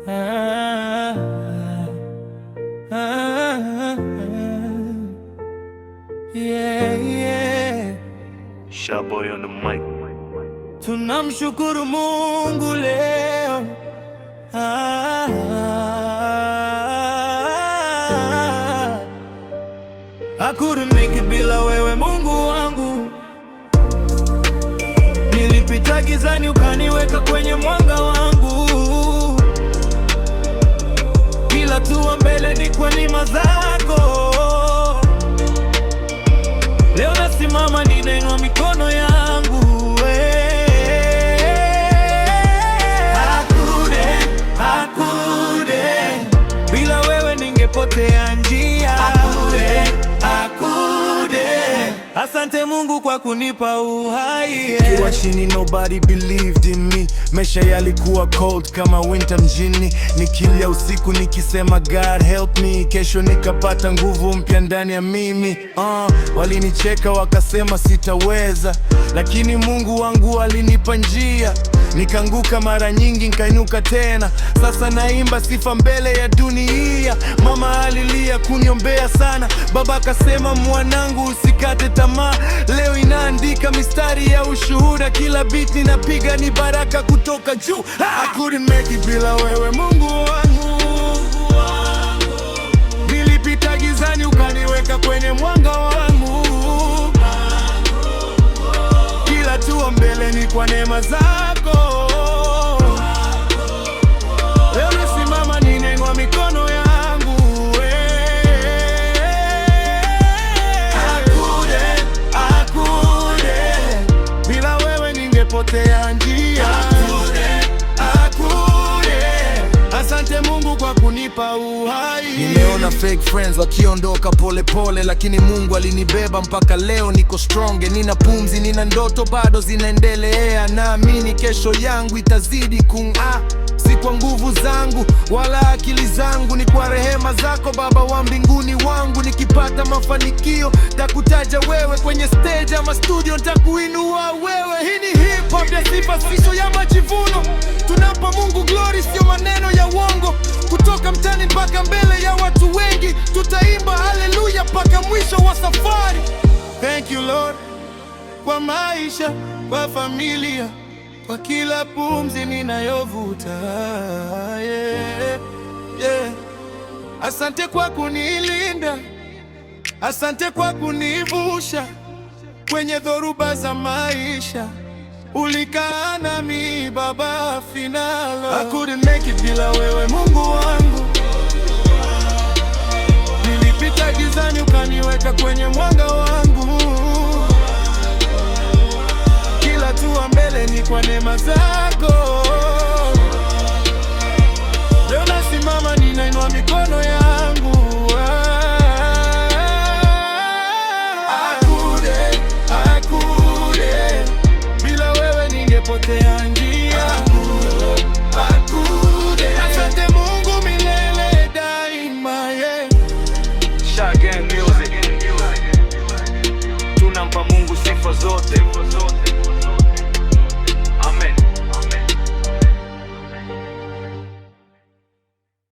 ah, ah, yeah, yeah. Shaboy on the mic. Tunamshukuru Mungu leo, I couldn't make it bila wewe Mungu wangu. Nilipita gizani ukaniweka kwenye mwanga wangu. Kila hatua mbele ni kwa neema zako. Leo nasimama ninainua mikono yangu. Bila wewe ningepotea njia. Asante Mungu kwa kunipa uhai. Kiwa chini nobody believed in me. Maisha yalikuwa cold kama winter mjini. Nikilia usiku nikisema God help me. Kesho nikapata nguvu mpya ndani ya mimi. Walinicheka wakasema sitaweza, lakini Mungu wangu alinipa njia. Nikaanguka mara nyingi nikainuka tena. Sasa naimba sifa mbele ya dunia. Mama alilia kuniombea sana. Baba akasema mwanangu usikate tamaa. Leo inaandika mistari ya ushuhuda. Kila beat ninapiga ni baraka kutoka juu. I couldn't make it bila wewe Mungu wangu. Nilipita gizani ukaniweka kwenye mwanga wangu. Kila hatua mbele ni kwa neema zako. Leo nasimama ninainua mikono yangu. Bila wewe ningepotea njia. Asante Mungu kwa kunipa uhai. Nimeona fake friends wakiondoka pole pole, lakini Mungu alinibeba mpaka leo niko strong. Nina pumzi, nina ndoto bado zinaendelea. Naamini kesho yangu itazidi kung'aa. Si kwa nguvu zangu wala akili zangu, ni kwa rehema zako Baba wa mbinguni wangu. Nikipata mafanikio takutaja wewe, kwenye stage ama studio nitakuinua wewe. Hii ni hip hop ya sifa, sio ya majivuno. Tunampa Mungu glory, sio maneno ya uongo. Kutoka mtani mpaka mbele ya watu wengi, tutaimba haleluya mpaka mwisho wa safari. Thank you Lord kwa maisha, kwa familia, kwa kila pumzi ninayovuta, yeah, yeah. Asante kwa kunilinda, asante kwa kunivusha kwenye dhoruba za maisha. Ulikaa nami Baba finalo. I couldn't make it bila wewe Mungu wangu. Nilipita gizani ukaniweka kwenye mwanga wangu. Kila hatua mbele ni kwa neema zako. Leo nasimama ninainua mikono yangu.